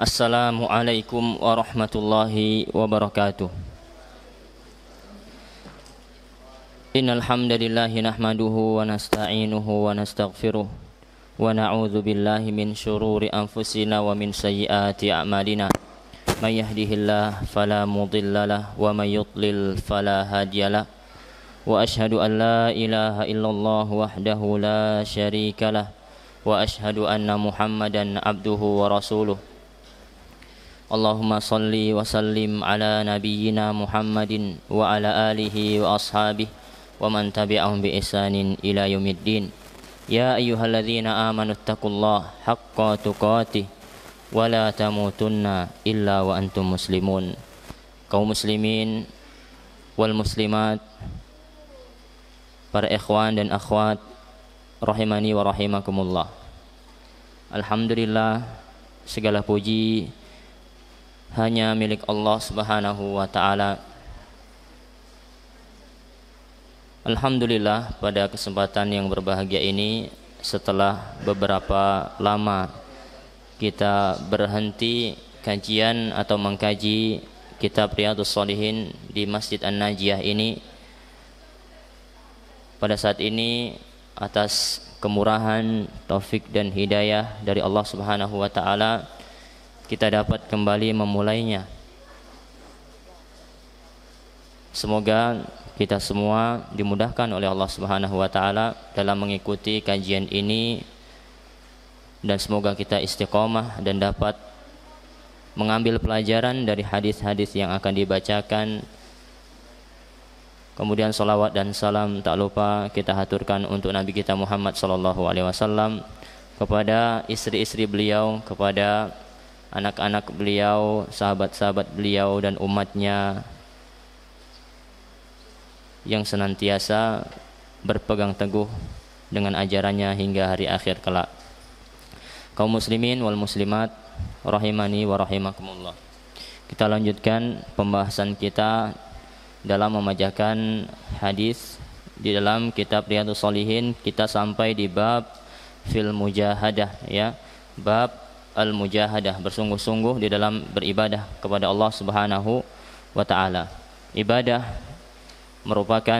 Assalamualaikum warahmatullahi wabarakatuh. Innal hamdalillahi nahmaduhu wa nasta'inuhu wa nastaghfiruh wa na'udzu billahi min syururi anfusina wa min sayyiati a'malina. May yahdihillahu fala mudhillalah wa may yudlil fala hadiyalah. Wa asyhadu an la ilaha illallah wahdahu la syarikalah wa asyhadu anna Muhammadan abduhu wa rasuluh. Allahumma salli wa sallim ala nabiyyina Muhammadin wa ala alihi wa ashabihi wa man tabi'ahum bi ihsanin ila yaumiddin. Ya ayyuhalladzina amanu taqullaha haqqa tuqatih wa la tamutunna illa wa antum muslimun. Kaum muslimin wal muslimat, para ikhwan dan akhwat rahimani wa rahimakumullah. Alhamdulillah, segala puji hanya milik Allah Subhanahu wa ta'ala. Alhamdulillah, pada kesempatan yang berbahagia ini, setelah beberapa lama kita berhenti kajian atau mengkaji kitab Riyadhus Shalihin di Masjid An-Najiyah ini, pada saat ini atas kemurahan, taufik dan hidayah dari Allah Subhanahu wa ta'ala, kita dapat kembali memulainya. Semoga kita semua dimudahkan oleh Allah Subhanahu wa ta'ala dalam mengikuti kajian ini, dan semoga kita istiqomah dan dapat mengambil pelajaran dari hadis-hadis yang akan dibacakan. Kemudian salawat dan salam tak lupa kita haturkan untuk Nabi kita Muhammad sallallahu alaihi wasallam, kepada istri-istri beliau, kepada anak-anak beliau, sahabat-sahabat beliau dan umatnya yang senantiasa berpegang teguh dengan ajarannya hingga hari akhir kelak. Kaum muslimin wal muslimat rahimani wa rahimakumullah. Kita lanjutkan pembahasan kita dalam membacakan hadis di dalam kitab Riyadhus Shalihin. Kita sampai di bab fil mujahadah, ya, bab al mujahadah, bersungguh-sungguh di dalam beribadah kepada Allah Subhanahu wa ta'ala. Ibadah merupakan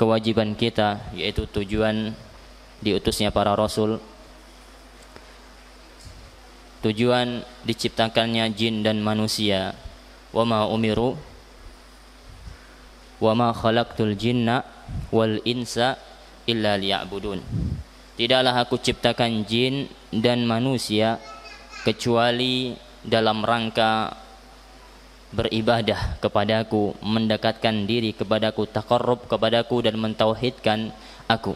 kewajiban kita, yaitu tujuan diutusnya para rasul, tujuan diciptakannya jin dan manusia. Wa ma umiru wa ma khalaqtul jinna wal insa illa liya'budun. Tidaklah aku ciptakan jin dan manusia kecuali dalam rangka beribadah kepadaku, mendekatkan diri kepadaku, taqarrub kepadaku dan mentauhidkan aku,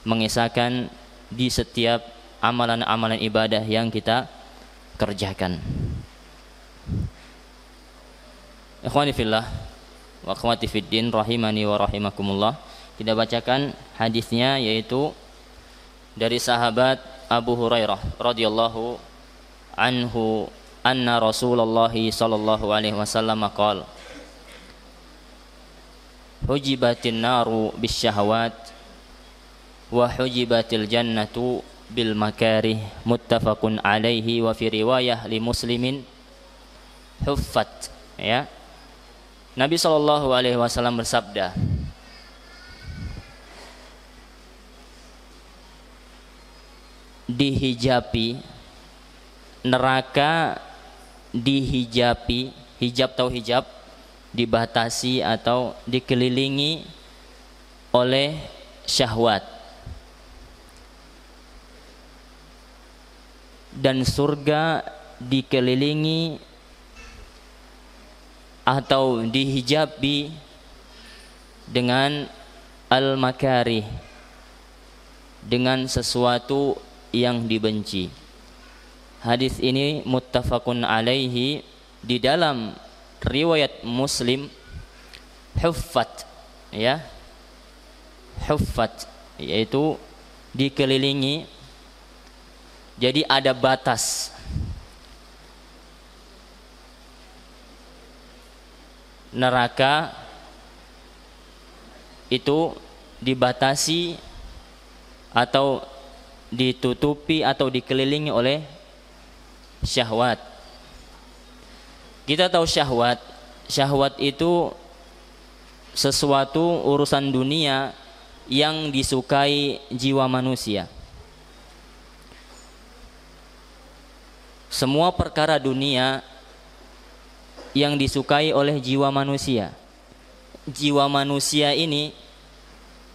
mengisahkan di setiap amalan-amalan ibadah yang kita kerjakan. Ikhwani fillah wa akhwati fiddin rahimani wa rahimakumullah. Kita bacakan hadisnya, yaitu dari sahabat Abu Hurairah radhiyallahu anhu anna Rasulullah sallallahu alaihi wasallam qala hujibatin naru bisyahawat wa hujibatil jannatu bil makarih, muttafaqun alaihi. Wa fi riwayah li muslimin huffat, ya. Nabi sallallahu alaihi wasallam bersabda, dihijabi neraka, dihijabi, hijab atau hijab, dibatasi atau dikelilingi oleh syahwat, dan surga dikelilingi atau dihijabi dengan al-makarih, dengan sesuatu yang dibenci. Hadis ini muttafaqun alaihi, di dalam riwayat Muslim huffat, ya, huffat, yaitu dikelilingi. Jadi ada batas. Neraka itu dibatasi atau ditutupi atau dikelilingi oleh syahwat. Kita tahu syahwat. Syahwat itu sesuatu urusan dunia yang disukai jiwa manusia. Semua perkara dunia yang disukai oleh jiwa manusia. Jiwa manusia ini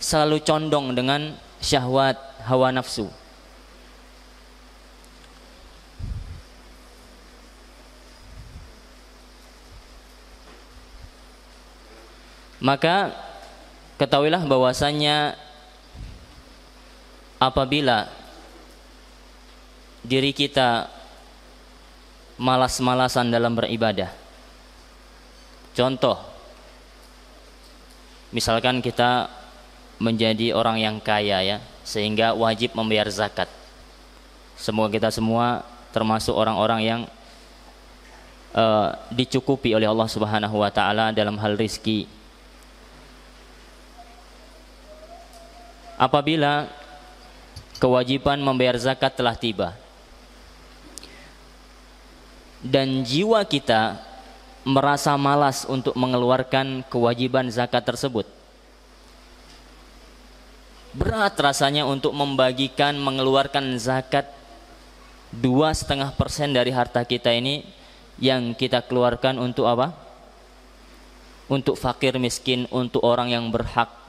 selalu condong dengan syahwat, hawa nafsu. Maka ketahuilah bahwasannya apabila diri kita malas-malasan dalam beribadah. Contoh, misalkan kita menjadi orang yang kaya ya, sehingga wajib membayar zakat. Semoga kita semua termasuk orang-orang yang dicukupi oleh Allah Subhanahu wa taala dalam hal rizki. Apabila kewajiban membayar zakat telah tiba dan jiwa kita merasa malas untuk mengeluarkan kewajiban zakat tersebut, berat rasanya untuk membagikan, mengeluarkan zakat 2,5% dari harta kita ini yang kita keluarkan untuk apa? Untuk fakir miskin, untuk orang yang berhak.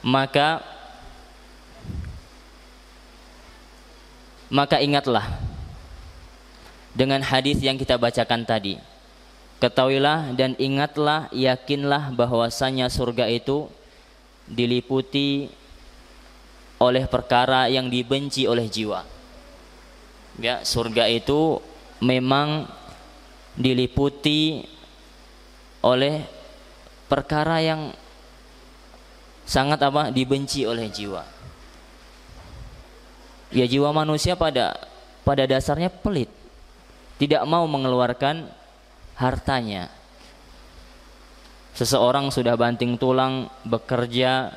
Maka ingatlah dengan hadis yang kita bacakan tadi. Ketahuilah dan ingatlah, yakinlah bahwasanya surga itu diliputi oleh perkara yang dibenci oleh jiwa. Ya, surga itu memang diliputi oleh perkara yang sangat dibenci oleh jiwa. Ya, jiwa manusia pada dasarnya pelit, tidak mau mengeluarkan hartanya. Seseorang sudah banting tulang bekerja,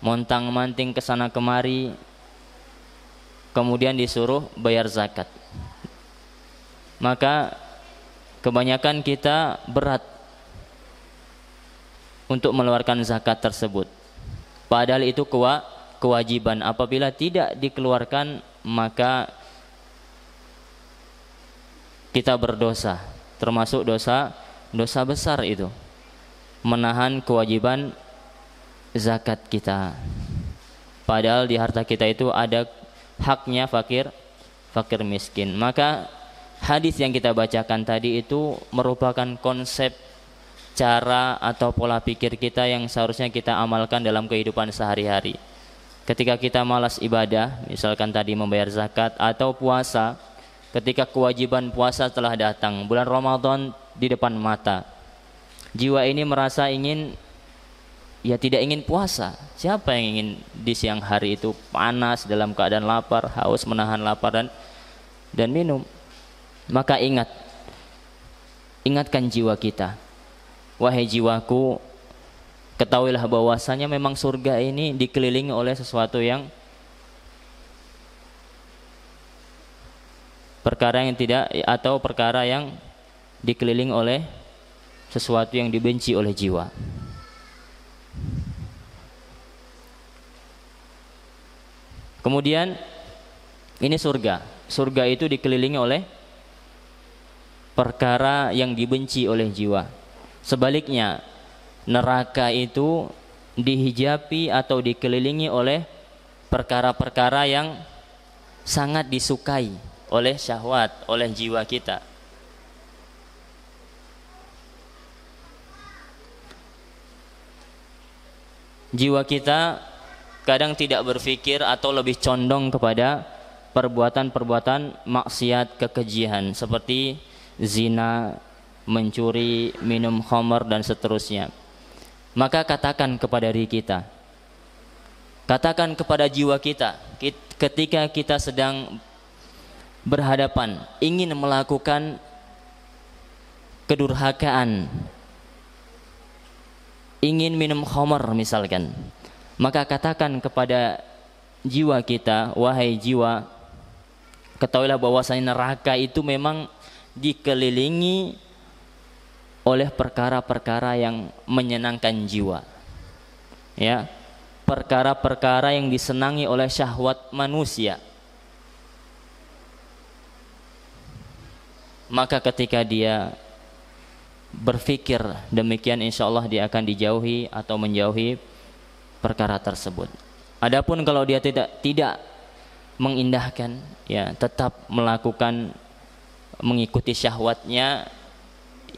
montang-manting kesana kemari, kemudian disuruh bayar zakat. Maka kebanyakan kita berat untuk mengeluarkan zakat tersebut. Padahal itu kewajiban. Apabila tidak dikeluarkan, maka kita berdosa, termasuk dosa besar itu, menahan kewajiban zakat kita. Padahal di harta kita itu ada haknya fakir miskin. Maka hadis yang kita bacakan tadi itu merupakan konsep, cara atau pola pikir kita yang seharusnya kita amalkan dalam kehidupan sehari-hari. Ketika kita malas ibadah, misalkan tadi membayar zakat atau puasa, ketika kewajiban puasa telah datang, bulan Ramadan di depan mata, jiwa ini merasa tidak ingin puasa. Siapa yang ingin di siang hari itu panas dalam keadaan lapar, haus, menahan lapar dan minum? Maka ingatkan jiwa kita. Wahai jiwaku, ketahuilah bahwasanya memang surga ini dikelilingi oleh sesuatu yang perkara yang dikelilingi oleh sesuatu yang dibenci oleh jiwa. Kemudian ini surga. Surga itu dikelilingi oleh perkara yang dibenci oleh jiwa. Sebaliknya, neraka itu dihijabi atau dikelilingi oleh perkara-perkara yang sangat disukai oleh syahwat, oleh jiwa kita. Jiwa kita kadang tidak berpikir atau lebih condong kepada perbuatan-perbuatan maksiat, kekejian seperti zina, mencuri, minum khamar dan seterusnya. Maka katakan kepada diri kita, katakan kepada jiwa kita, ketika kita sedang berhadapan ingin melakukan kedurhakaan, ingin minum khamar misalkan, maka katakan kepada jiwa kita, wahai jiwa, ketahuilah bahwasanya neraka itu memang dikelilingi oleh perkara-perkara yang menyenangkan jiwa. Ya, perkara-perkara yang disenangi oleh syahwat manusia. Maka ketika dia berpikir demikian, insya Allah dia akan dijauhi atau menjauhi perkara tersebut. Adapun kalau dia tidak mengindahkan, ya tetap melakukan mengikuti syahwatnya,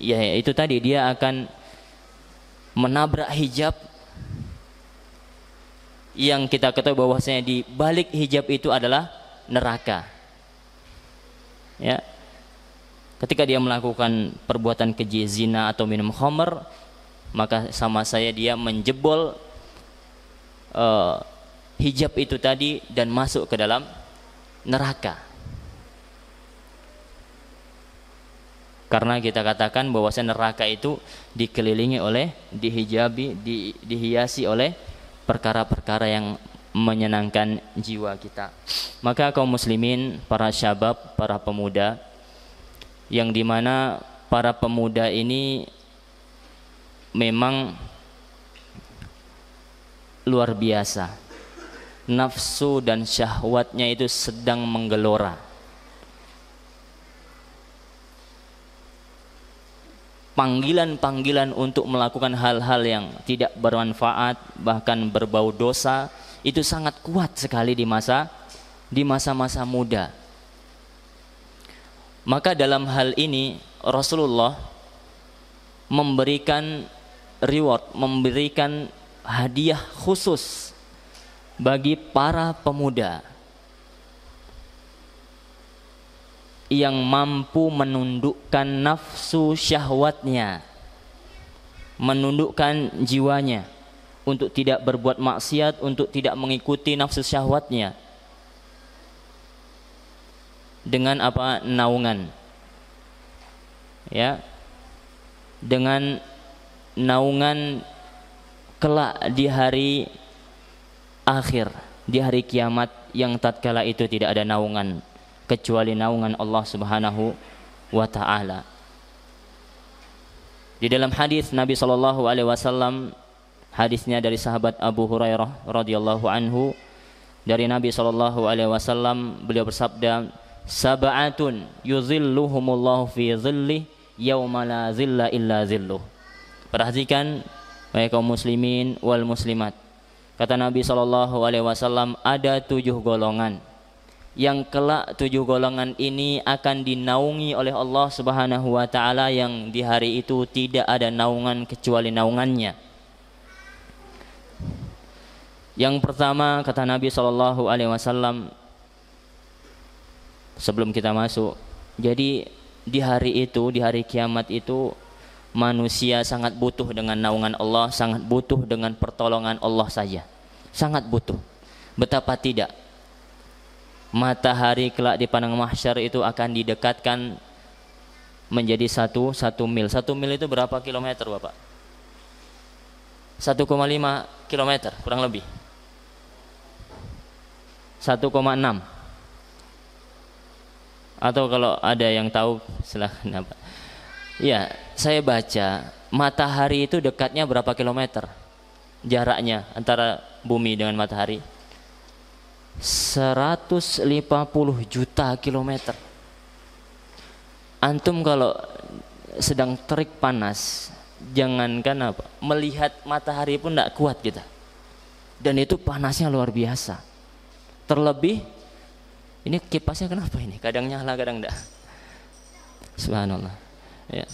ya itu tadi dia akan menabrak hijab yang kita ketahui bahwasanya di balik hijab itu adalah neraka. Ya. Ketika dia melakukan perbuatan keji, zina atau minum khamr, maka sama saya dia menjebol hijab itu tadi dan masuk ke dalam neraka. Karena kita katakan bahwasanya neraka itu dikelilingi oleh, dihijabi, dihiasi oleh perkara-perkara yang menyenangkan jiwa kita. Maka kaum muslimin, para syabab, para pemuda, yang dimana para pemuda ini memang luar biasa, nafsu dan syahwatnya itu sedang menggelora. Panggilan-panggilan untuk melakukan hal-hal yang tidak bermanfaat, bahkan berbau dosa, itu sangat kuat sekali di masa-masa muda. Maka dalam hal ini Rasulullah memberikan reward, memberikan hadiah khusus bagi para pemuda yang mampu menundukkan nafsu syahwatnya, menundukkan jiwanya untuk tidak berbuat maksiat, untuk tidak mengikuti nafsu syahwatnya. Dengan apa? Naungan. Ya. Dengan naungan kelak di hari akhir, di hari kiamat yang tatkala itu tidak ada naungan kecuali naungan Allah Subhanahu wa taala. Di dalam hadis Nabi sallallahu alaihi wasallam, hadisnya dari sahabat Abu Hurairah radhiyallahu anhu, dari Nabi sallallahu alaihi wasallam, beliau bersabda, sab'atun yuzilluhumullahu fi zillih yauma la zilla illa zilluh. Perhatikan wahai kaum muslimin wal muslimat. Kata Nabi sallallahu alaihi wasallam, ada 7 golongan yang kelak 7 golongan ini akan dinaungi oleh Allah Subhanahu wa taala, yang di hari itu tidak ada naungan kecuali naungannya. Yang pertama, kata Nabi sallallahu alaihi wasallam, sebelum kita masuk, jadi di hari itu, di hari kiamat itu, manusia sangat butuh dengan naungan Allah, sangat butuh dengan pertolongan Allah saja, sangat butuh. Betapa tidak, matahari kelak di padang mahsyar itu akan didekatkan menjadi satu mil. 1 mil itu berapa kilometer Bapak? 1,5 kilometer kurang lebih, 1,6. Atau kalau ada yang tahu silahkan Pak. Ya, saya baca matahari itu dekatnya berapa kilometer jaraknya antara bumi dengan matahari? 150 juta kilometer. Antum kalau sedang terik panas, jangankan apa, melihat matahari pun tidak kuat kita. Dan itu panasnya luar biasa. Terlebih ini kipasnya kenapa ini? Kadang nyala, kadang enggak. Subhanallah. Ya.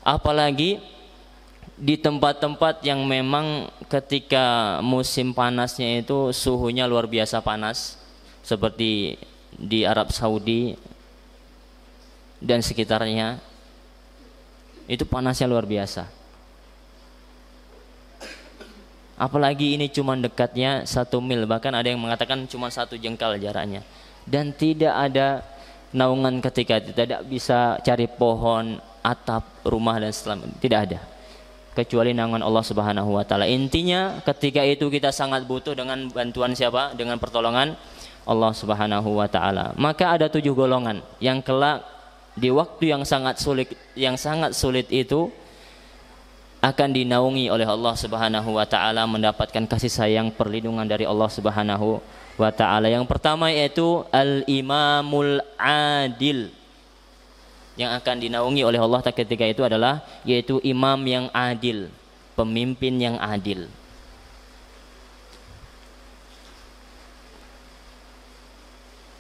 Apalagi di tempat-tempat yang memang ketika musim panasnya itu suhunya luar biasa panas, seperti di Arab Saudi dan sekitarnya, itu panasnya luar biasa. Apalagi ini cuma dekatnya 1 mil, bahkan ada yang mengatakan cuma 1 jengkal jaraknya, dan tidak ada naungan ketika itu, tidak bisa cari pohon, atap rumah dan setelah, tidak ada. kecuali naungan Allah Subhanahu wa taala. Intinya ketika itu kita sangat butuh dengan bantuan siapa? Dengan pertolongan Allah Subhanahu wa taala. Maka ada 7 golongan yang kelak di waktu yang sangat sulit itu akan dinaungi oleh Allah Subhanahu wa taala, mendapatkan kasih sayang, perlindungan dari Allah Subhanahu wa taala. Yang pertama yaitu al-imamul adil. Yang akan dinaungi oleh Allah ketika itu adalah yaitu imam yang adil, pemimpin yang adil.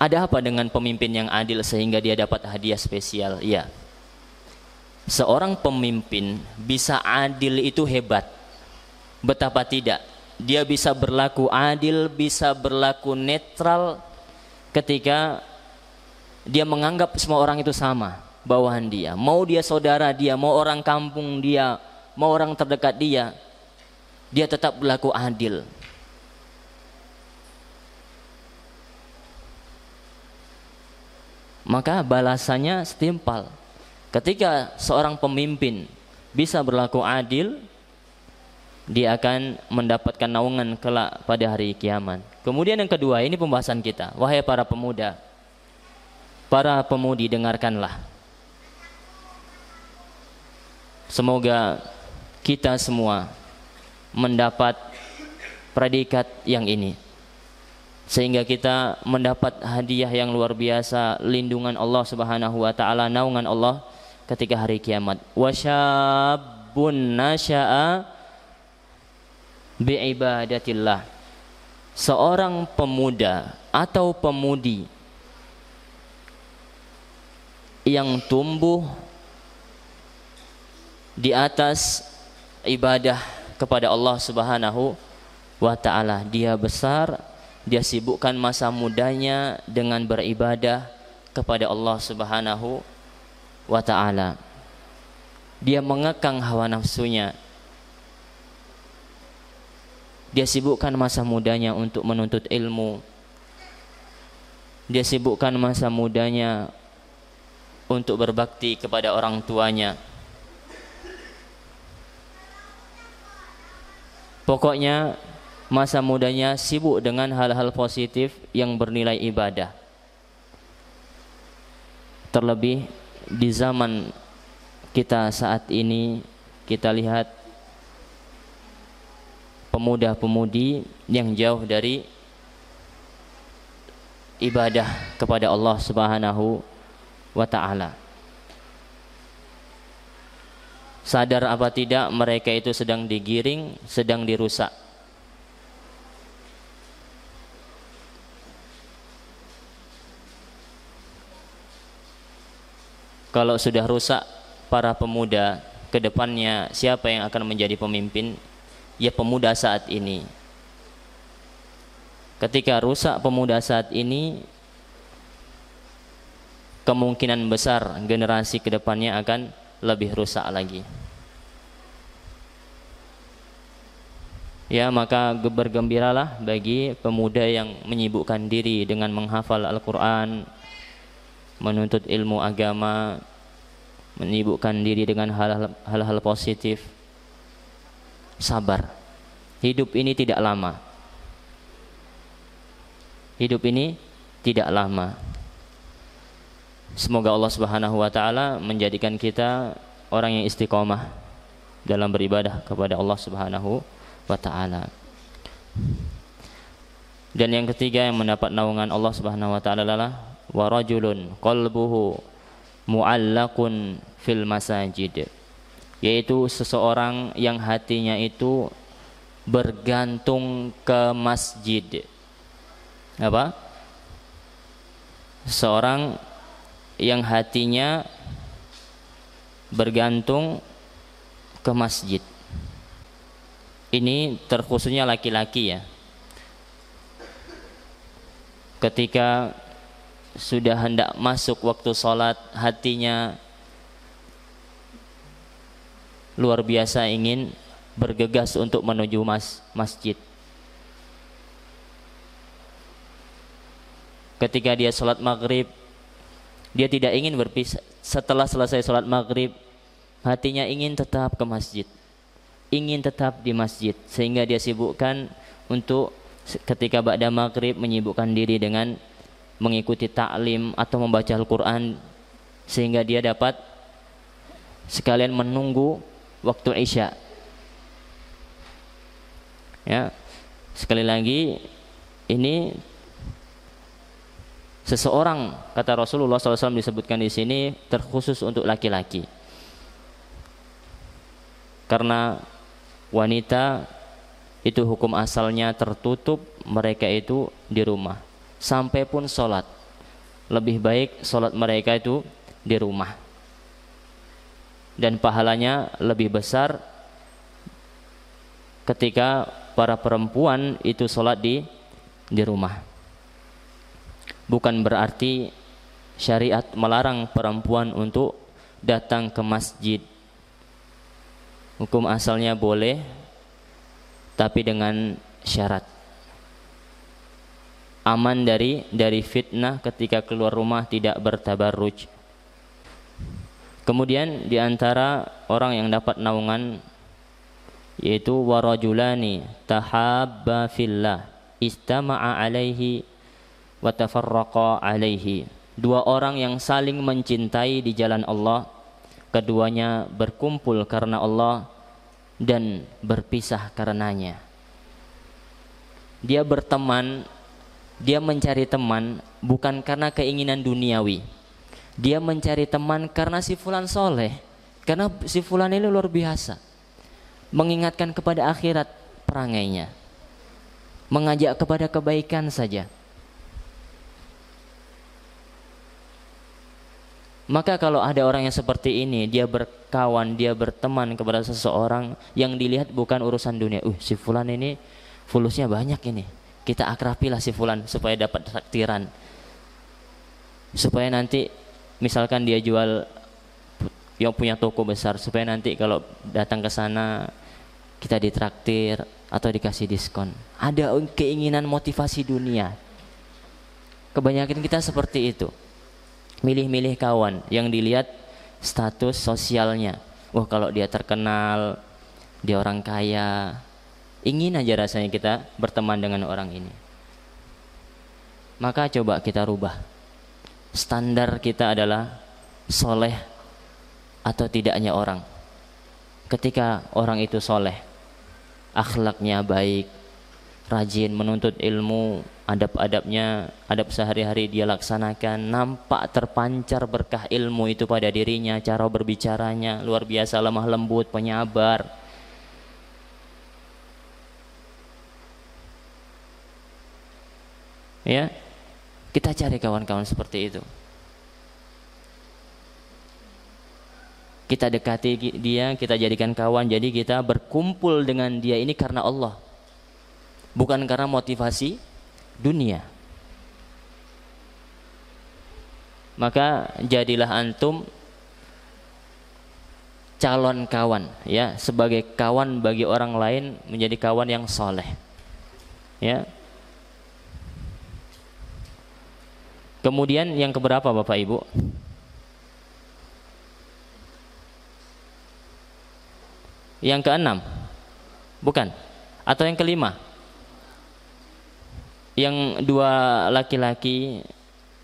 Ada apa dengan pemimpin yang adil sehingga dia dapat hadiah spesial? Iya. Seorang pemimpin bisa adil itu hebat. Betapa tidak? Dia bisa berlaku adil, bisa berlaku netral ketika dia menganggap semua orang itu sama, bawahan dia. Mau dia saudara dia, mau orang kampung dia, mau orang terdekat dia, dia tetap berlaku adil. Maka balasannya setimpal. Ketika seorang pemimpin bisa berlaku adil, dia akan mendapatkan naungan kelak pada hari kiamat. Kemudian yang kedua, ini pembahasan kita. Wahai para pemuda, para pemudi, dengarkanlah. Semoga kita semua mendapat predikat yang ini, sehingga kita mendapat hadiah yang luar biasa, lindungan Allah Subhanahu wa taala, naungan Allah ketika hari kiamat. Wasyabun nasya'a bi'ibadatillah. Seorang pemuda atau pemudi yang tumbuh di atas ibadah kepada Allah Subhanahu wa taala. Dia besar, dia sibukkan masa mudanya dengan beribadah kepada Allah Subhanahu wa ta'ala. Dia mengekang hawa nafsunya. Dia sibukkan masa mudanya untuk menuntut ilmu. Dia sibukkan masa mudanya untuk berbakti kepada orang tuanya. Pokoknya masa mudanya sibuk dengan hal-hal positif yang bernilai ibadah. Terlebih di zaman kita saat ini, kita lihat pemuda-pemudi yang jauh dari ibadah kepada Allah Subhanahu wa ta'ala. Sadar apa tidak, mereka itu sedang digiring, sedang dirusak. Kalau sudah rusak para pemuda, ke depannya siapa yang akan menjadi pemimpin? Ya pemuda saat ini. Ketika rusak pemuda saat ini, kemungkinan besar generasi ke depannya akan lebih rusak lagi. Ya, maka bergembiralah bagi pemuda yang menyibukkan diri dengan menghafal Al-Quran, menuntut ilmu agama, menyibukkan diri dengan hal-hal positif. Sabar. Hidup ini tidak lama. Hidup ini tidak lama. Semoga Allah Subhanahu wa taala menjadikan kita orang yang istiqomah dalam beribadah kepada Allah Subhanahu wa taala. Dan yang ketiga yang mendapat naungan Allah Subhanahu wa taala adalah wa rajulun qalbuhu mu'allaqun fil masajid, yaitu seseorang yang hatinya itu bergantung ke masjid. Apa? Seorang yang hatinya bergantung ke masjid. Ini terkhususnya laki-laki ya. Ketika sudah hendak masuk waktu sholat, hatinya luar biasa ingin bergegas untuk menuju masjid. Ketika dia sholat maghrib, dia tidak ingin berpisah. Setelah selesai sholat maghrib, hatinya ingin tetap ke masjid. ingin tetap di masjid, sehingga dia sibukkan untuk ketika ba'da maghrib menyibukkan diri dengan mengikuti ta'lim atau membaca Al-Quran, sehingga dia dapat sekalian menunggu waktu Isya. Ya, sekali lagi ini seseorang, kata Rasulullah SAW disebutkan di sini, terkhusus untuk laki-laki. Karena wanita itu hukum asalnya tertutup, mereka itu di rumah. Sampai pun sholat, lebih baik sholat mereka itu di rumah. Dan pahalanya lebih besar ketika para perempuan itu sholat di rumah. Bukan berarti syariat melarang perempuan untuk datang ke masjid. Hukum asalnya boleh, tapi dengan syarat aman dari fitnah ketika keluar rumah, tidak bertabarruj. Kemudian di antara orang yang dapat naungan yaitu warajulani tahabba fillah istama'a alaihi wa tafarraqa alaihi. Dua orang yang saling mencintai di jalan Allah, keduanya berkumpul karena Allah dan berpisah karenanya. Dia berteman, dia mencari teman bukan karena keinginan duniawi. Dia mencari teman karena si fulan soleh, karena si fulan ini luar biasa, mengingatkan kepada akhirat perangainya, mengajak kepada kebaikan saja. Maka kalau ada orang yang seperti ini, dia berkawan, dia berteman kepada seseorang yang dilihat bukan urusan dunia. Si fulan ini fulusnya banyak ini, kita akrabilah si fulan supaya dapat takdiran, supaya nanti misalkan dia jual, yang punya toko besar, supaya nanti kalau datang ke sana kita ditraktir atau dikasih diskon. Ada keinginan motivasi dunia. Kebanyakan kita seperti itu, milih-milih kawan yang dilihat status sosialnya. Wah, kalau dia terkenal, dia orang kaya, ingin aja rasanya kita berteman dengan orang ini. Maka coba kita rubah. Standar kita adalah soleh atau tidaknya orang. Ketika orang itu soleh, akhlaknya baik, rajin menuntut ilmu, adab-adabnya, adab sehari-hari dia laksanakan, nampak terpancar berkah ilmu itu pada dirinya, cara berbicaranya luar biasa, lemah lembut, penyabar. Ya, kita cari kawan-kawan seperti itu. Kita dekati dia, kita jadikan kawan, jadi kita berkumpul dengan dia ini karena Allah, bukan karena motivasi dunia. Maka jadilah antum calon kawan, ya, sebagai kawan bagi orang lain, menjadi kawan yang soleh, ya. Kemudian yang keberapa Bapak Ibu? Yang keenam? Bukan? Atau yang kelima? Yang dua laki-laki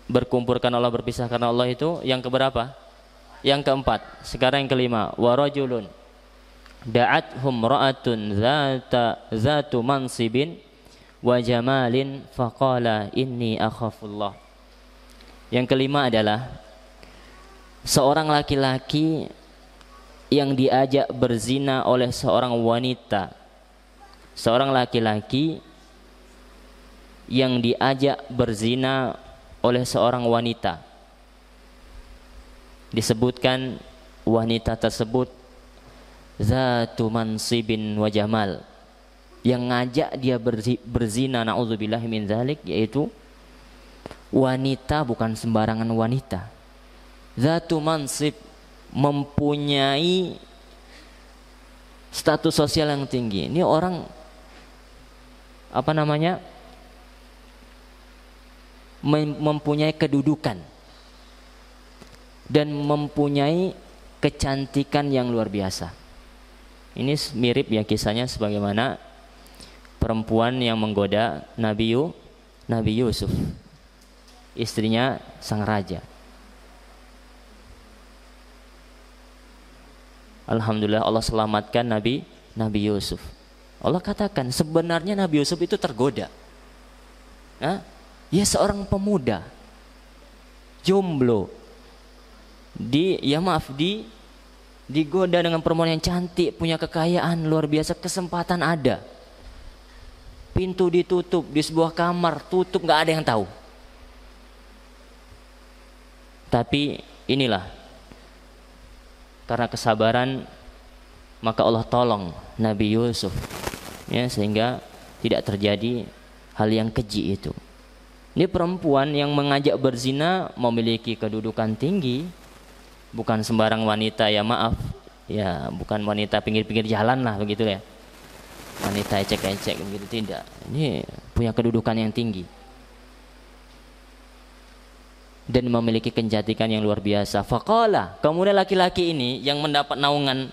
berkumpul karena Allah, berpisah karena Allah itu yang keberapa? Yang keempat. Sekarang yang kelima. Wa rajulun da'athum ra'atun zatu mansibin wa jamalin faqala inni akhafullah. Yang kelima adalah seorang laki-laki yang diajak berzina oleh seorang wanita. Seorang laki-laki yang diajak berzina oleh seorang wanita. Disebutkan wanita tersebut zatu mansibin wa jamal. Yang ngajak dia berzina, na'udzubillahi min dzalik, yaitu wanita bukan sembarangan wanita. Zatu mansib, mempunyai status sosial yang tinggi. Ini orang mempunyai kedudukan dan mempunyai kecantikan yang luar biasa. Ini mirip ya kisahnya sebagaimana perempuan yang menggoda Nabi Yusuf, istrinya sang raja. Alhamdulillah Allah selamatkan Nabi Yusuf. Allah katakan sebenarnya Nabi Yusuf itu tergoda. Ya seorang pemuda jomblo digoda dengan perempuan yang cantik, punya kekayaan luar biasa, kesempatan ada, pintu ditutup di sebuah kamar, tutup, nggak ada yang tahu. Tapi inilah karena kesabaran maka Allah tolong Nabi Yusuf, ya, sehingga tidak terjadi hal yang keji itu. Ini perempuan yang mengajak berzina memiliki kedudukan tinggi, bukan sembarang wanita, ya maaf, ya bukan wanita pinggir-pinggir jalan lah begitu ya, wanita ecek-ecek begitu, tidak. Ini punya kedudukan yang tinggi dan memiliki kecantikan yang luar biasa. Faqala, kemudian laki-laki ini yang mendapat naungan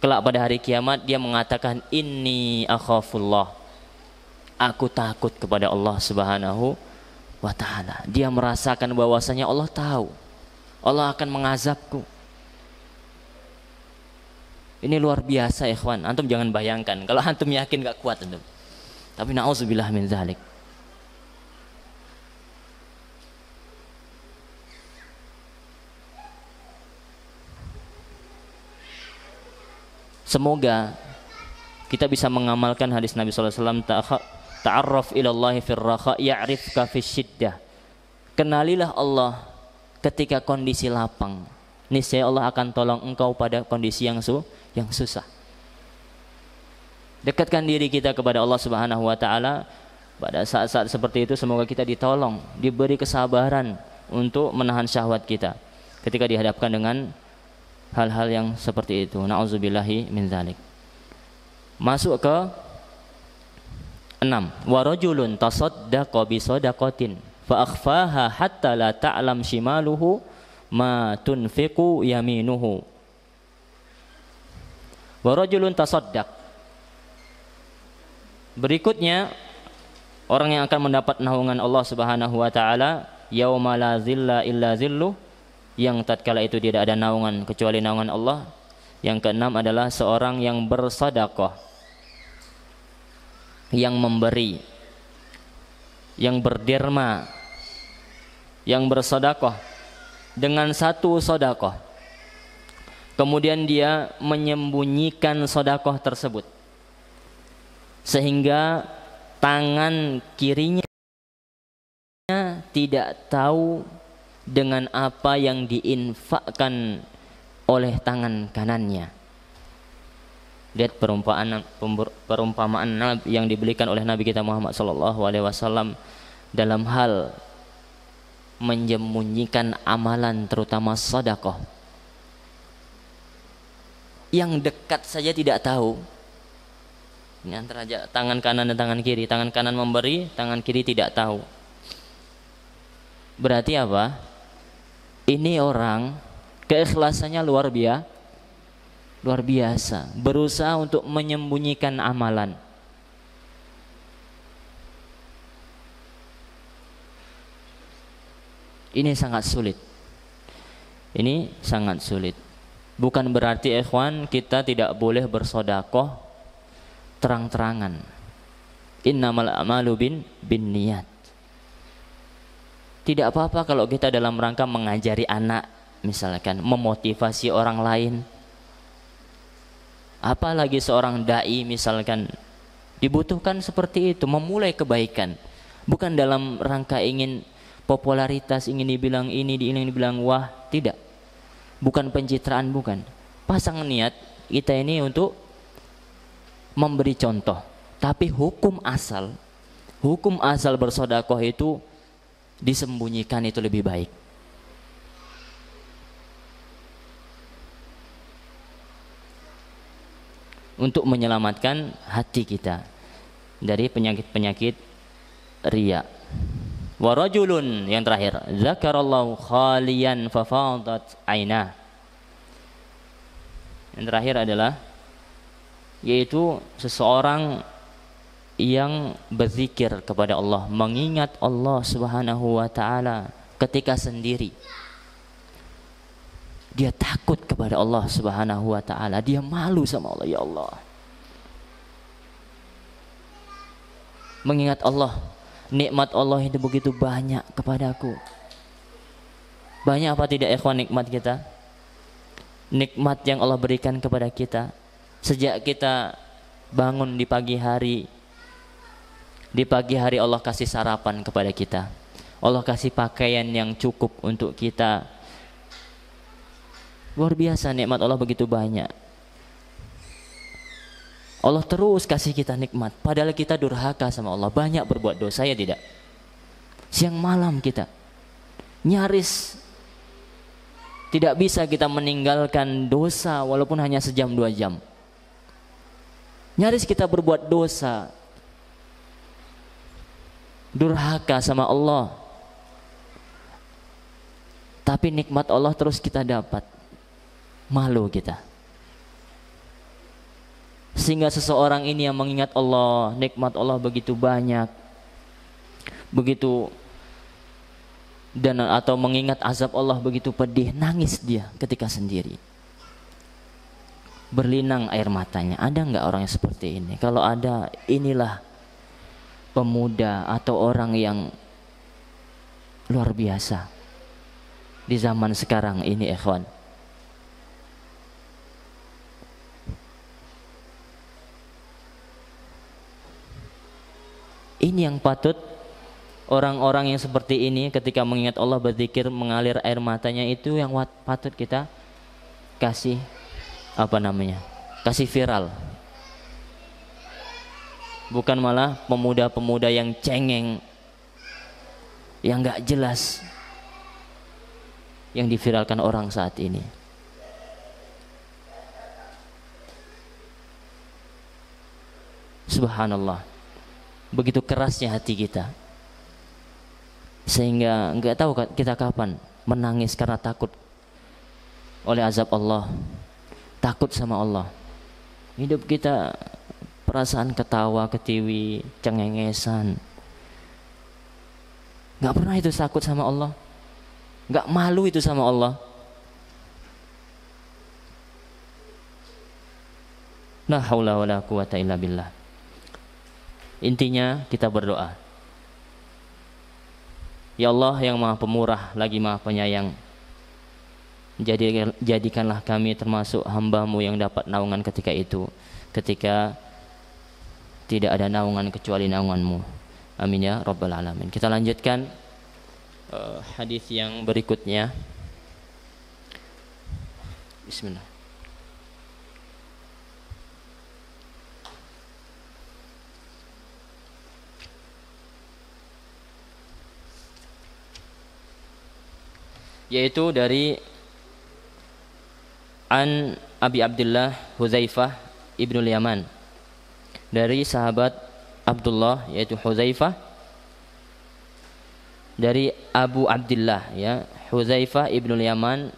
kelak pada hari kiamat, dia mengatakan inni akhafullah, aku takut kepada Allah Subhanahu wa ta'ala. Dia merasakan bahwasanya Allah tahu Allah akan mengazabku. Ini luar biasa ikhwan. Antum jangan bayangkan kalau antum yakin gak kuat antum. Tapi na'udzubillah min dzalik. Semoga kita bisa mengamalkan hadis Nabi sallallahu alaihi wasallam, ta'arraf ila Allah fir raha ya'rifka fis syiddah. Kenalilah Allah ketika kondisi lapang, niscaya Allah akan tolong engkau pada kondisi yang susah. Dekatkan diri kita kepada Allah Subhanahu wa taala pada saat-saat seperti itu. Semoga kita ditolong, diberi kesabaran untuk menahan syahwat kita ketika dihadapkan dengan hal-hal yang seperti itu. Na'udzubillahi min dzalik. Masuk ke 6. Wa rajulun tasaddaqa bi shadaqatin fa akhfaha hatta la ta'lam shimaluhu ma tunfiqu yaminuhu. Wa rajulun tasaddaq. Berikutnya orang yang akan mendapat naungan Allah Subhanahu wa taala yauma la zilla illa zilluh, yang tatkala itu tidak ada naungan kecuali naungan Allah. Yang keenam adalah seorang yang bersedekah, yang memberi, yang berderma, yang bersedekah dengan satu sedekah, kemudian dia menyembunyikan sedekah tersebut sehingga tangan kirinya tidak tahu dengan apa yang diinfakkan oleh tangan kanannya. Lihat perumpamaan yang diberikan oleh Nabi kita Muhammad SAW dalam hal menyembunyikan amalan, terutama sedekah. Yang dekat saja tidak tahu. Ini antara tangan kanan dan tangan kiri. Tangan kanan memberi, tangan kiri tidak tahu. Berarti apa? Ini orang keikhlasannya luar biasa, berusaha untuk menyembunyikan amalan. Ini sangat sulit. Ini sangat sulit. Bukan berarti ikhwan kita tidak boleh bersedekah terang-terangan. Innamal a'malu bin niyat. Tidak apa-apa kalau kita dalam rangka mengajari anak, misalkan memotivasi orang lain. Apalagi seorang dai misalkan, dibutuhkan seperti itu, memulai kebaikan. Bukan dalam rangka ingin popularitas, ingin dibilang ini, ingin dibilang wah, tidak. Bukan pencitraan, bukan. Pasang niat kita ini untuk memberi contoh. Tapi hukum asal bersedekah itu disembunyikan, itu lebih baik. Untuk menyelamatkan hati kita dari penyakit-penyakit riya. Wa rajulun, yang terakhir, zakarallahu khaliyan fafadat ainah. Yang terakhir adalah yaitu seseorang yang berzikir kepada Allah, mengingat Allah Subhanahu wa taala ketika sendiri. Dia takut kepada Allah Subhanahu wa taala, dia malu sama Allah, ya Allah. Mengingat Allah, nikmat Allah itu begitu banyak kepadaku. Banyak apa tidak ikhwan nikmat kita? Nikmat yang Allah berikan kepada kita sejak kita bangun di pagi hari. Di pagi hari Allah kasih sarapan kepada kita. Allah kasih pakaian yang cukup untuk kita. Luar biasa nikmat Allah begitu banyak. Allah terus kasih kita nikmat, padahal kita durhaka sama Allah, banyak berbuat dosa, ya tidak? Siang malam kita nyaris tidak bisa kita meninggalkan dosa walaupun hanya sejam 2 jam. Nyaris kita berbuat dosa, durhaka sama Allah, tapi nikmat Allah terus kita dapat. Malu kita. Sehingga seseorang ini yang mengingat Allah, nikmat Allah begitu banyak, begitu, dan atau mengingat azab Allah begitu pedih, nangis dia ketika sendiri, berlinang air matanya. Ada nggak orang yang seperti ini? Kalau ada, inilah pemuda atau orang yang luar biasa di zaman sekarang ini, ikhwan. Ini yang patut orang-orang yang seperti ini ketika mengingat Allah, berzikir, mengalir air matanya, itu yang patut kita kasih kasih viral. Bukan malah pemuda-pemuda yang cengeng, yang gak jelas, yang diviralkan orang saat ini. Subhanallah, begitu kerasnya hati kita, sehingga nggak tahu kita kapan menangis karena takut oleh azab Allah, takut sama Allah. Hidup kita perasaan ketawa, ketiwi, cengengesan, nggak pernah itu takut sama Allah, nggak malu itu sama Allah. La haula wala quwata illa billah. Intinya kita berdoa, ya Allah yang maha pemurah lagi maha penyayang, jadikanlah kami termasuk hamba-Mu yang dapat naungan ketika itu, ketika tidak ada naungan kecuali naungan-Mu. Amin ya rabbal alamin. Kita lanjutkan hadis yang berikutnya. Bismillah. Yaitu dari An Abi Abdullah Hudzaifah ibnul Yaman, dari sahabat Abdullah yaitu Hudzaifah, dari Abu Abdullah, ya, Hudzaifah ibnul Yaman.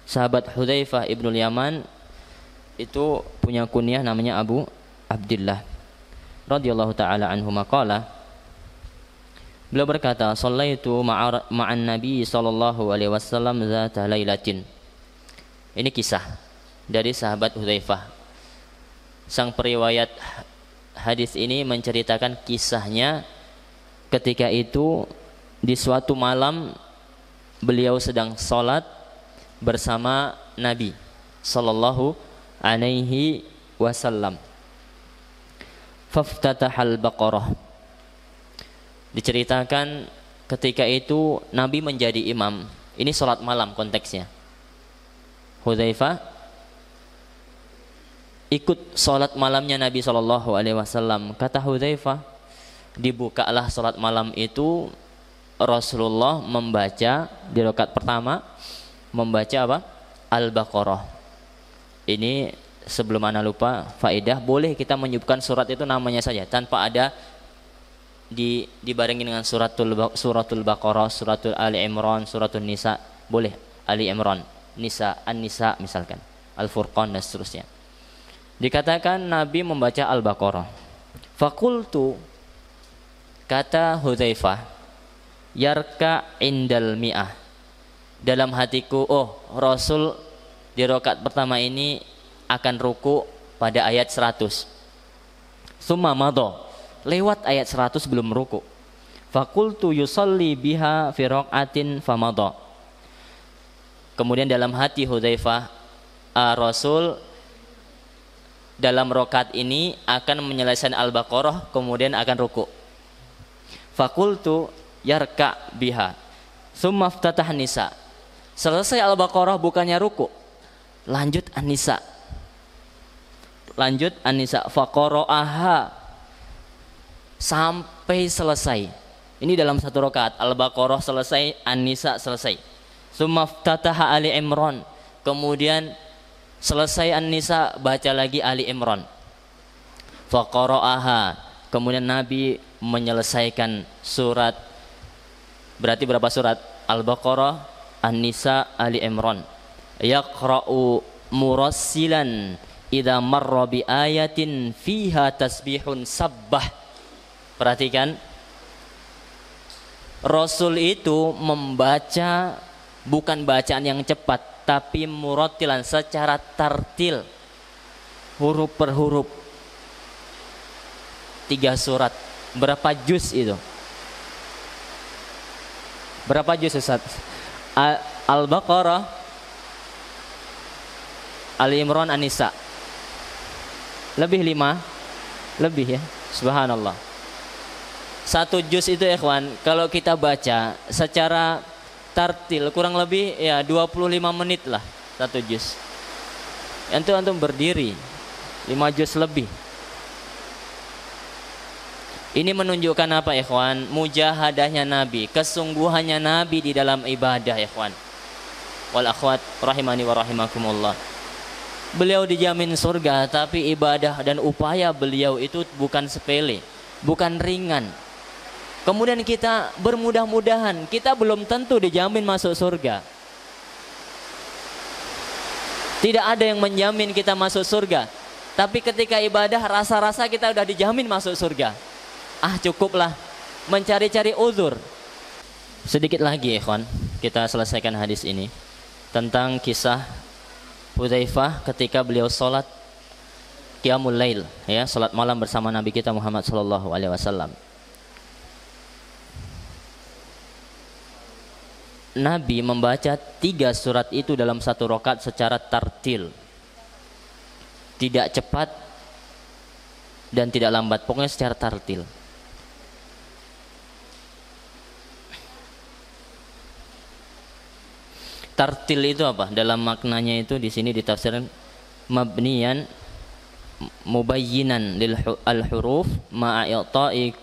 Sahabat Hudzaifah ibnul Yaman itu punya kunyah namanya Abu Abdullah radhiyallahu taala anhu. Maqala, beliau berkata, "Shallaitu ma'an Nabi sallallahu alaihi wasallam zata lailatin." Ini kisah dari sahabat Hudzaifah. Sang periwayat hadis ini menceritakan kisahnya ketika itu di suatu malam beliau sedang salat bersama Nabi sallallahu alaihi wasallam. Faftatahal Baqarah. Diceritakan ketika itu Nabi menjadi imam. Ini sholat malam konteksnya. Hudzaifah ikut sholat malamnya Nabi SAW. Kata Hudzaifah, dibukalah sholat malam itu, Rasulullah membaca di rakaat pertama, membaca apa? Al-Baqarah. Ini sebelum ana lupa faedah, boleh kita menyebutkan surat itu namanya saja tanpa ada dibarengi dengan suratul Baqarah, suratul Ali Imran, suratul Nisa, boleh Ali Imran, Nisa, An-Nisa misalkan. Al-Furqan dan seterusnya. Dikatakan Nabi membaca Al-Baqarah. Fakultu, kata Hudzaifah, yarka indal mi'ah. Dalam hatiku, oh Rasul di rakaat pertama ini akan ruku pada ayat 100. Summa madha, lewat ayat 100 belum ruku. Fakultu yusalli biha fi raqatin famadha. Kemudian dalam hati Hudzaifah, Rasul dalam rakaat ini akan menyelesaikan Al-Baqarah kemudian akan ruku. Fakultu yarka biha summa ftataha nisa. Selesai Al-Baqarah bukannya ruku, lanjut An-Nisa. Lanjut An-Nisa faqara'aha sampai selesai. Ini dalam satu rakaat, Al-Baqarah selesai, An-Nisa selesai. Summa ftataha Ali Imran. Kemudian selesai An-Nisa baca lagi Ali Imran. Faqara'aha. Kemudian Nabi menyelesaikan surat. Berarti berapa surat? Al-Baqarah, An-Nisa, Ali Imran. Yaqra'u murassilan idza marra bi ayatin fiha tasbihun sabbah. Perhatikan, Rasul itu membaca bukan bacaan yang cepat, tapi murattilan secara tartil, huruf per huruf. 3 surat. Berapa juz itu? Berapa juz Ustaz? Al-Baqarah, Ali Imran, An-Nisa. Lebih 5? Lebih ya. Subhanallah. 1 juz itu ikhwan, kalau kita baca secara tartil kurang lebih ya 25 menit lah 1 juz. Antum berdiri 5 juz lebih. Ini menunjukkan apa ikhwan? Mujahadahnya Nabi, kesungguhannya Nabi di dalam ibadah ikhwan. Wal akhwat rahimani wa rahimakumullah. Beliau dijamin surga, tapi ibadah dan upaya beliau itu bukan sepele, bukan ringan. Kemudian kita bermudah-mudahan, kita belum tentu dijamin masuk surga. Tidak ada yang menjamin kita masuk surga. Tapi ketika ibadah rasa-rasa kita sudah dijamin masuk surga. Cukuplah mencari-cari uzur. Sedikit lagi ikhwan, kita selesaikan hadis ini tentang kisah Hudzaifah ketika beliau salat qiyamul lail, ya, salat malam bersama Nabi kita Muhammad sallallahu alaihi wasallam. Nabi membaca 3 surat itu dalam 1 rakaat secara tartil, tidak cepat dan tidak lambat, pokoknya secara tartil. Tartil itu apa? Dalam maknanya itu di sini ditafsirkan mabniyan mubayyinan lil al-huruf ma'a i'ta'i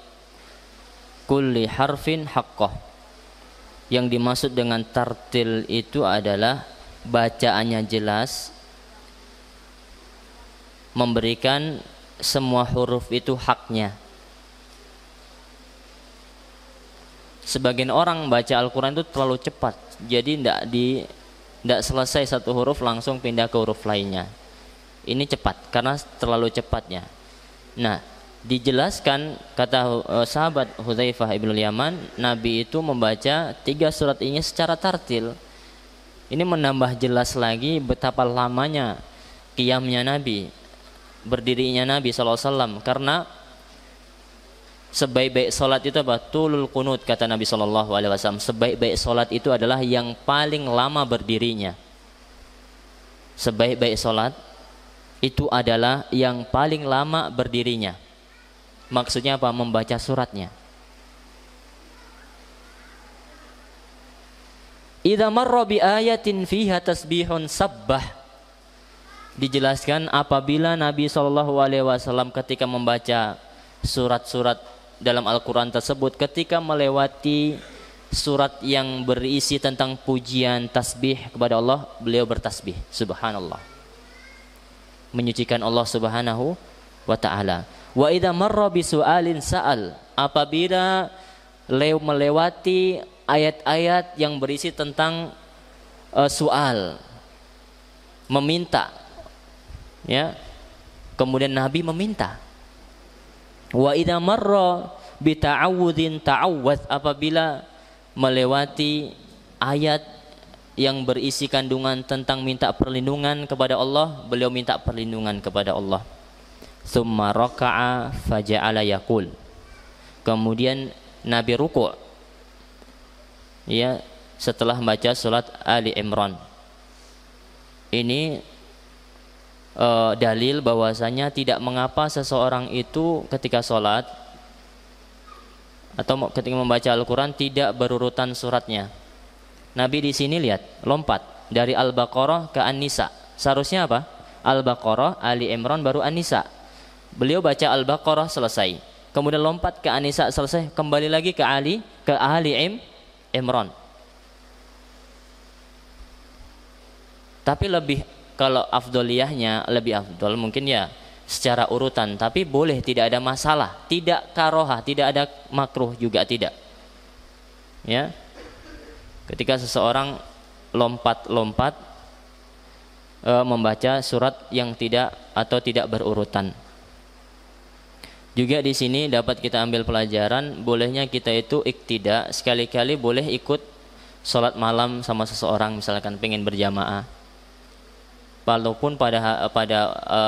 kulli harfin haqqah. Yang dimaksud dengan tartil itu adalah bacaannya jelas, memberikan semua huruf itu haknya. Sebagian orang baca Al-Quran itu terlalu cepat, jadi tidak selesai 1 huruf langsung pindah ke huruf lainnya. Ini cepat karena terlalu cepatnya. Nah, dijelaskan kata sahabat Hudzaifah ibnul Yaman, Nabi itu membaca 3 surat ini secara tartil. Ini menambah jelas lagi betapa lamanya qiyamnya Nabi, berdirinya Nabi SAW. Karena sebaik-baik solat itu apa? Tulul qunut, kata Nabi SAW. Sebaik-baik solat itu adalah yang paling lama berdirinya. Sebaik-baik solat itu adalah yang paling lama berdirinya. Maksudnya apa? Membaca suratnya. Idza marra bi ayatin fiha tasbihun sabbah. Dijelaskan apabila Nabi SAW ketika membaca surat-surat dalam Al-Quran tersebut, ketika melewati surat yang berisi tentang pujian tasbih kepada Allah, beliau bertasbih subhanallah, menyucikan Allah Subhanahu wa ta'ala. Wa idza marra bi su'alin sa'al, apabila melewati ayat-ayat yang berisi tentang soal, meminta, Ya. Kemudian Nabi meminta. Wa idza marra bi ta'awudin ta'awwadz, apabila melewati ayat yang berisi kandungan tentang minta perlindungan kepada Allah, beliau minta perlindungan kepada Allah. Tsumma raka'a faja'ala yaqul. Kemudian Nabi ruku', ya, setelah membaca surat Ali Imran. Ini dalil bahwasanya tidak mengapa seseorang itu ketika sholat atau ketika membaca Al-Quran tidak berurutan suratnya. Nabi di sini lihat lompat dari Al-Baqarah ke An-Nisa. Seharusnya apa? Al-Baqarah, Ali Imran, baru An-Nisa. Beliau baca Al-Baqarah selesai, kemudian lompat ke An-Nisa selesai, kembali lagi ke Ali Imran. Tapi lebih, kalau afdoliyahnya lebih afdol mungkin ya secara urutan, tapi boleh, tidak ada masalah, tidak karohah, tidak ada makruh juga tidak. Ya, ketika seseorang lompat-lompat membaca surat yang tidak atau tidak berurutan. Juga di sini dapat kita ambil pelajaran bolehnya kita itu iktida, sekali-kali boleh ikut sholat malam sama seseorang, misalkan pengen berjamaah. Walaupun pada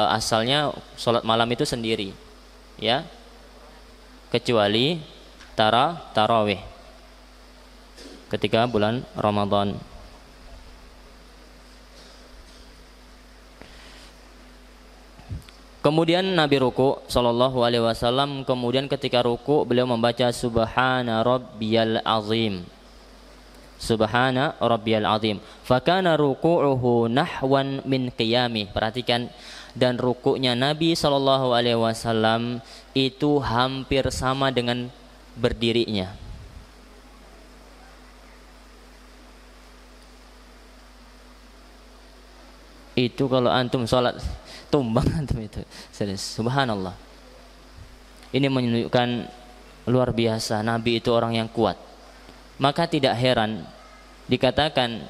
asalnya sholat malam itu sendiri, ya, kecuali tarawih ketika bulan Ramadan. Kemudian Nabi ruku sallallahu alaihi wasallam, kemudian ketika ruku beliau membaca Subhana Rabbiyal Azim. Subhana Rabbiyal Azim. Fakana ruku'uhu nahwan min qiyamih. Perhatikan, dan rukuknya Nabi sallallahu alaihi wasallam itu hampir sama dengan berdirinya. Itu kalau antum sholat tumbang antum itu. Subhanallah. Ini menunjukkan luar biasa Nabi itu orang yang kuat. Maka tidak heran dikatakan,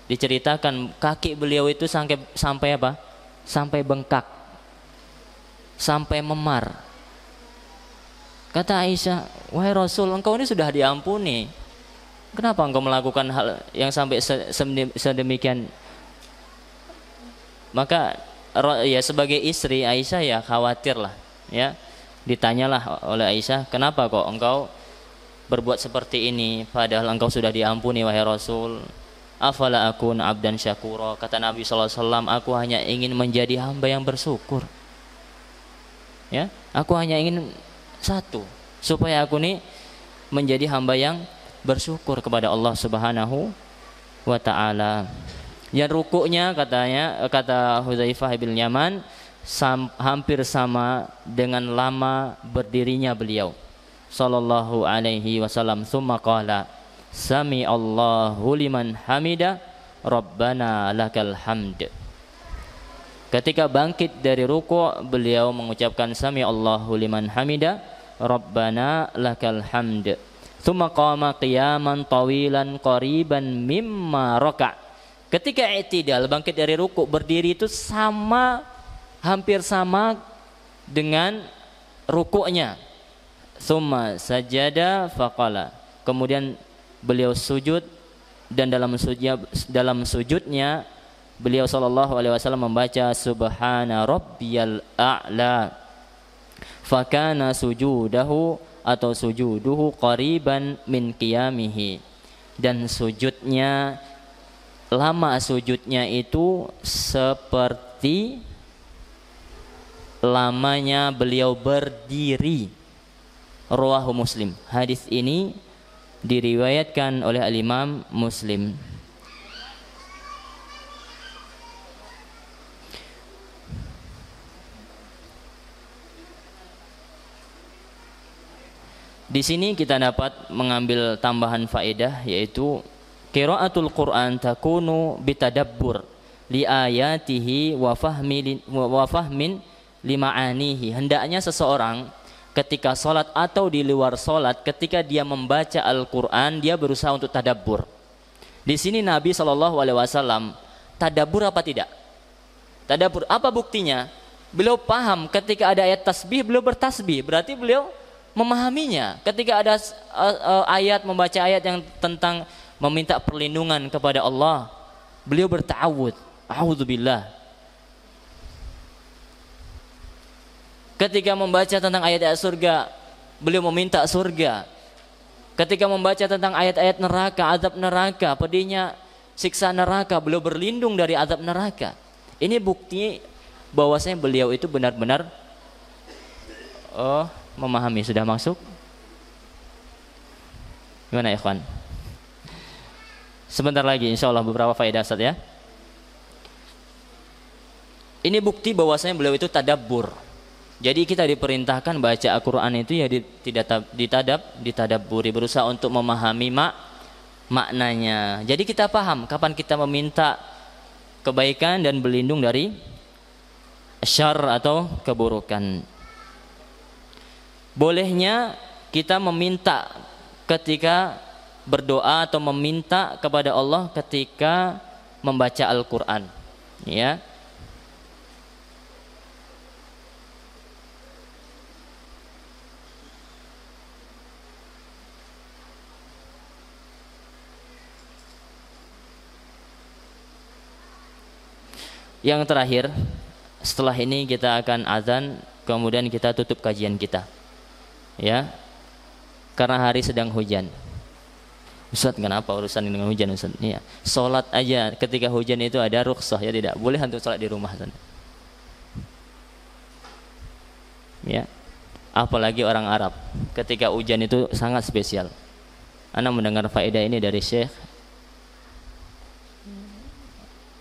diceritakan kaki beliau itu sampai apa? Sampai bengkak, sampai memar. Kata Aisyah, wahai Rasul, engkau ini sudah diampuni, kenapa engkau melakukan hal yang sampai sedemikian? Maka ya sebagai istri Aisyah ya khawatir lah, ya, ditanyalah oleh Aisyah, kenapa kok engkau berbuat seperti ini padahal engkau sudah diampuni wahai Rasul? Afala akun abdan syakura. Kata Nabi sallallahu alaihi wasallam, aku hanya ingin menjadi hamba yang bersyukur. Ya, aku hanya ingin satu, supaya aku ini menjadi hamba yang bersyukur kepada Allah Subhanahu wa taala. Yang rukuknya kata Hudzaifah bin Yaman hampir sama dengan lama berdirinya beliau sallallahu alaihi wasallam. Tsumma qala sami Allahu liman hamida rabbana lakal hamd. Ketika bangkit dari ruku' beliau mengucapkan sami Allahu liman hamida rabbana lakal hamd. Tsumma qama qiyaman tawilan qariban mimma raka'. Ketika i'tidal bangkit dari ruku' berdiri itu hampir sama dengan rukuknya. Tsumma sajada faqala. Kemudian beliau sujud, dan dalam sujudnya beliau sallallahu alaihi wasallam membaca Subhana Rabbiyal A'la. Fakana sujudahu atau sujuduhu qariban min qiyamihi. Dan sujudnya, lama sujudnya itu seperti lamanya beliau berdiri. Rawahu Muslim. Hadis ini diriwayatkan oleh Al-Imam Muslim. Di sini kita dapat mengambil tambahan faedah, yaitu qiraatul Quran takunu bitadabbur li ayatihi wa fahmin lima'anihi. Hendaknya seseorang ketika sholat atau di luar sholat, ketika dia membaca Al-Quran, dia berusaha untuk tadabbur. Di sini Nabi SAW tadabbur apa tidak? Tadabbur. Apa buktinya? Beliau paham ketika ada ayat tasbih, beliau bertasbih. Berarti beliau memahaminya. Ketika ada ayat, membaca ayat yang tentang meminta perlindungan kepada Allah, beliau berta'awud. A'udzubillah. Ketika membaca tentang ayat-ayat surga, beliau meminta surga. Ketika membaca tentang ayat-ayat neraka, azab neraka, pedihnya siksa neraka, beliau berlindung dari azab neraka. Ini bukti bahwasanya beliau itu benar-benar memahami. Sudah masuk? Gimana ikhwan? Sebentar lagi insyaallah beberapa faedah Ustaz ya. Ini bukti bahwasanya beliau itu tadabbur. Jadi kita diperintahkan baca Al-Quran itu ya ditadabburi, berusaha untuk memahami maknanya. Jadi kita paham kapan kita meminta kebaikan dan berlindung dari syarr atau keburukan. Bolehnya kita meminta ketika berdoa atau meminta kepada Allah ketika membaca Al-Quran, ya. Yang terakhir, setelah ini kita akan azan, kemudian kita tutup kajian kita, ya, karena hari sedang hujan. Ustaz, kenapa urusan dengan hujan Ustaz? Ya, sholat aja ketika hujan itu ada rukhsah, ya, tidak boleh untuk sholat di rumah, ya. Apalagi orang Arab, ketika hujan itu sangat spesial. Ana mendengar faedah ini dari Syekh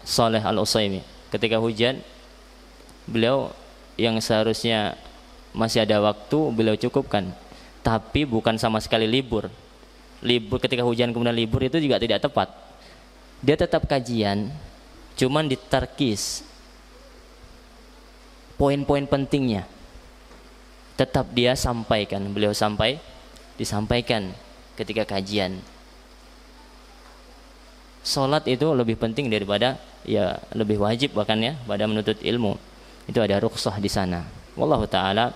Saleh Al-Utsaimin. Ketika hujan, beliau yang seharusnya masih ada waktu, beliau cukupkan. Tapi bukan sama sekali libur. Libur ketika hujan kemudian libur itu juga tidak tepat. Dia tetap kajian, cuman ditarkis poin-poin pentingnya. Tetap dia sampaikan, beliau disampaikan ketika kajian. Salat itu lebih penting daripada, ya, lebih wajib bahkan, ya, pada menuntut ilmu. Itu ada rukhsah di sana. Wallahu taala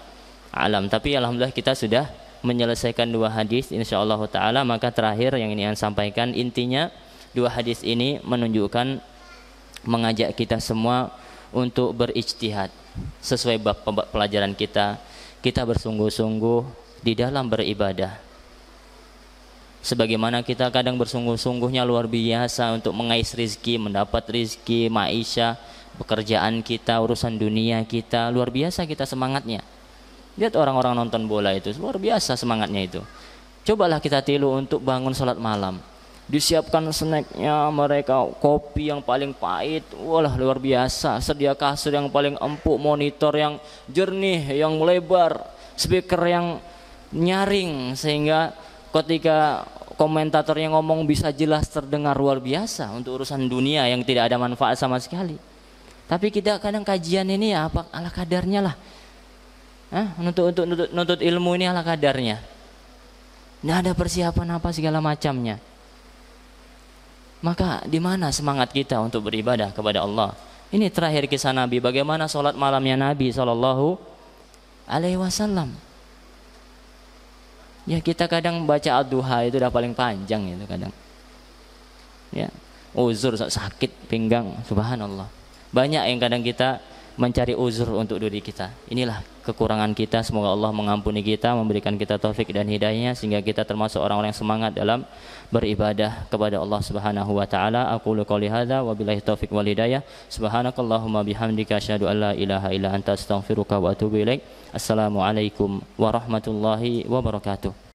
alam. Tapi alhamdulillah kita sudah menyelesaikan 2 hadis insyaallah taala. Maka terakhir yang ini saya sampaikan, intinya 2 hadis ini menunjukkan, mengajak kita semua untuk berijtihad sesuai bab pelajaran kita. Kita bersungguh-sungguh di dalam beribadah. Sebagaimana kita kadang bersungguh-sungguhnya luar biasa untuk mengais rizki, mendapat rizki, maisha, pekerjaan kita, urusan dunia kita, luar biasa kita semangatnya. Lihat orang-orang nonton bola itu, luar biasa semangatnya itu. Cobalah kita tiru untuk bangun sholat malam. Disiapkan snacknya mereka, kopi yang paling pahit, walah luar biasa. Sedia kasur yang paling empuk, monitor yang jernih, yang lebar, speaker yang nyaring, sehingga ketika komentatornya ngomong bisa jelas terdengar, luar biasa untuk urusan dunia yang tidak ada manfaat sama sekali. Tapi kita kadang kajian ini ya apa ala kadarnya lah. Nuntut ilmu ini ala kadarnya. Nggak ada persiapan apa segala macamnya. Maka di mana semangat kita untuk beribadah kepada Allah? Ini terakhir kisah Nabi, bagaimana sholat malamnya Nabi Sallallahu Alaihi Wasallam. Ya, kita kadang baca ad-duha itu udah paling panjang itu kadang. Ya, uzur sakit pinggang, subhanallah. Banyak yang kadang kita mencari uzur untuk diri kita. Inilah kekurangan kita. Semoga Allah mengampuni kita, memberikan kita taufik dan hidayahnya sehingga kita termasuk orang-orang yang semangat dalam beribadah kepada Allah Subhanahu wa taala. Aqulu qouli hadza wa billahi taufik wal hidayah. Subhanakallahumma bihamdika asyhadu an la ilaha illa anta astaghfiruka wa atubu ilaik. Assalamualaikum warahmatullahi wabarakatuh.